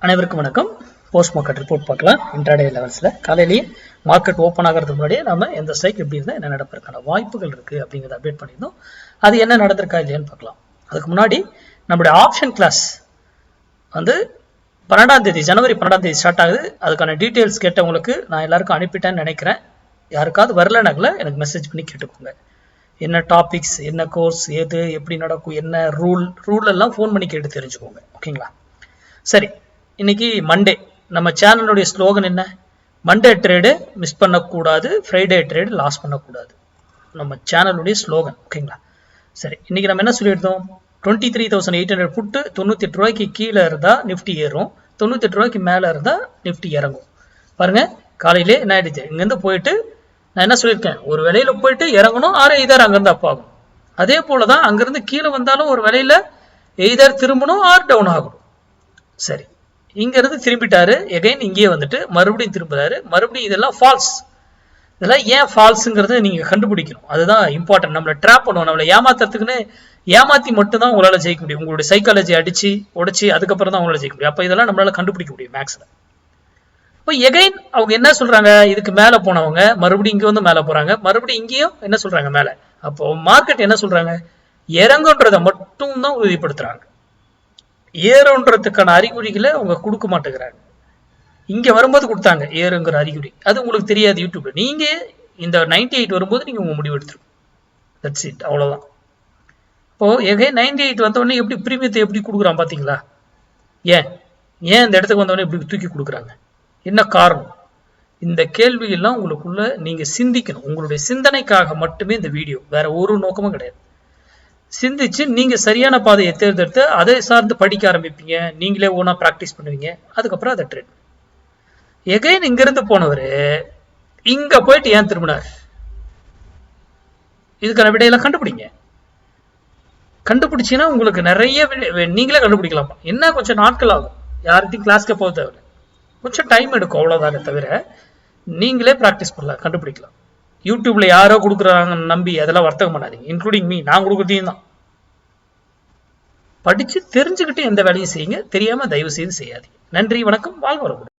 அனைவருக்கும் வணக்கம். Post market report பார்க்கலாம். இன்ட்ராடே லெவல்ஸ்ல காலையிலேயே மார்க்கெட் ஓப்பன் ஆகிறதுக்கு முன்னாடியே நம்ம எந்த ஸ்ட்ரைக் எப்படி இருந்தால் என்ன நடப்பதற்கான வாய்ப்புகள் இருக்கு அப்படிங்கிறத அப்டேட் பண்ணியிருந்தோம். அது என்ன நடந்திருக்கா இல்லையான்னு பார்க்கலாம். அதுக்கு முன்னாடி நம்மளுடைய ஆப்ஷன் கிளாஸ் வந்து 12ஆம் தேதி ஜனவரி 12ஆம் தேதி ஸ்டார்ட் ஆகுது. அதுக்கான டீட்டெயில்ஸ் கேட்டவங்களுக்கு நான் எல்லாருக்கும் அனுப்பிட்டேன்னு நினைக்கிறேன். யாருக்காவது வரலனால எனக்கு மெசேஜ் பண்ணி கேட்டுக்கோங்க. என்ன டாபிக்ஸ், என்ன கோர்ஸ், எது எப்படி நடக்கும், என்ன ரூல் எல்லாம் ஃபோன் பண்ணி கேட்டு தெரிஞ்சுக்கோங்க. ஓகேங்களா? சரி, இன்னைக்கு மண்டே. நம்ம சேனலுடைய ஸ்லோகன் என்ன? மண்டே ட்ரேடு மிஸ் பண்ணக்கூடாது, ஃப்ரைடே ட்ரேடு லாஸ் பண்ணக்கூடாது. நம்ம சேனலுடைய ஸ்லோகன். ஓகேங்களா? சரி, இன்னைக்கு நம்ம என்ன சொல்லியிருந்தோம்? 23,800 புட்டு 98 ரூபாய்க்கு கீழே இருந்தா நிஃப்டி ஏறும், 98 ரூபாய்க்கு மேலே இருந்தா நிஃப்டி இறங்கும். பாருங்க, காலையிலே என்ன ஆயிடுச்சு, இங்கேருந்து போயிட்டு நான் என்ன சொல்லியிருக்கேன், ஒரு விலையில போயிட்டு இறங்கணும், ஆறு எய்தர் அங்கிருந்து அப் ஆகும். அதே போலதான் அங்கிருந்து கீழே வந்தாலும் ஒரு விலையில எய்தர் திரும்பணும், ஆர் டவுன் ஆகணும். சரி, இங்க இருந்து திரும்பிட்டாரு, எகைன் இங்கேயே வந்துட்டு மறுபடியும் திரும்புறாரு, மறுபடியும் இதெல்லாம் ஃபால்ஸ். இதெல்லாம் ஏன் ஃபால்ஸுங்கிறத நீங்க கண்டுபிடிக்கணும். அதுதான் இம்பார்ட்டன்ட். நம்மளை ட்ராப் பண்ணுவோம், நம்மளை ஏமாத்துறதுக்குன்னு ஏமாத்தி மட்டும்தான் உங்களால ஜெயிக்க முடியும். உங்களுடைய சைக்காலஜி அடிச்சு உடைச்சி அதுக்கப்புறம் தான் உங்களால ஜெயிக்க முடியும். அப்ப இதெல்லாம் நம்மளால கண்டுபிடிக்க முடியும் மேக்ஸ்ல. இப்போ எகைன் அவங்க என்ன சொல்றாங்க, இதுக்கு மேல போனவங்க மறுபடியும் இங்க வந்து மேல போறாங்க, மறுபடியும் இங்கேயும் என்ன சொல்றாங்க மேல. அப்போ மார்க்கெட் என்ன சொல்றாங்க, இறங்குன்றதை மட்டும் தான் உறுதிப்படுத்துறாங்க. ஏறுன்றதுக்கான அறிகுறிகளை அவங்க கொடுக்க மாட்டேங்கிறாங்க. இங்க வரும்போது கொடுத்தாங்க ஏறுங்கிற அறிகுறி, அது உங்களுக்கு தெரியாது யூடியூப்ல. நீங்க இந்த 98 வரும்போது நீங்க உங்க முடிவு எடுத்துருங்க. தட்ஸ் இட், அவ்வளவுதான். இப்போ எகைன் 98 வந்தவொடனே எப்படி பிரீமியத்தை எப்படி கொடுக்குறான் பாத்தீங்களா? ஏன் இந்த இடத்துக்கு வந்தவொடனே இப்படி தூக்கி கொடுக்குறாங்க? என்ன காரணம்? இந்த கேள்வி எல்லாம் உங்களுக்குள்ள நீங்க சிந்திக்கணும். உங்களுடைய சிந்தனைக்காக மட்டுமே இந்த வீடியோ, வேற ஒரு நோக்கமும் கிடையாது. சிந்திச்சு நீங்க சரியான பாதையை தேர்ந்தெடுத்து அதை சார்ந்து படிக்க ஆரம்பிப்பீங்க, நீங்களே ஓனா பிராக்டிஸ் பண்ணுவீங்க, அதுக்கப்புறம் அதை ட்ரேட். எகைன் இங்க இருந்து போனவர் இங்க போயிட்டு ஏன் திரும்பினார்? இதுக்கான விடையெல்லாம் கண்டுபிடிங்க. கண்டுபிடிச்சீங்கன்னா உங்களுக்கு நிறைய நீங்களே கண்டுபிடிக்கலாம். என்ன கொஞ்சம் நாட்கள் ஆகும், யார்கிட்டையும் கிளாஸ்க்கு போக தேவை, கொஞ்சம் டைம் எடுக்கும், அவ்வளவுதானே தவிர நீங்களே பிராக்டிஸ் பண்ணலாம், கண்டுபிடிக்கலாம். யூடியூப்ல யாரோ கொடுக்குறாங்கன்னு நம்பி அதெல்லாம் வர்த்தகம் பண்ணாதீங்க, இன்க்ளூடிங் மீ. நான் கொடுக்குறதையும் தான் படிச்சு தெரிஞ்சுக்கிட்டு எந்த வேலையும் செய்யுங்க, தெரியாம தயவு செய்து செய்யாதீங்க. நன்றி, வணக்கம், வாழ்க வளமுடன்.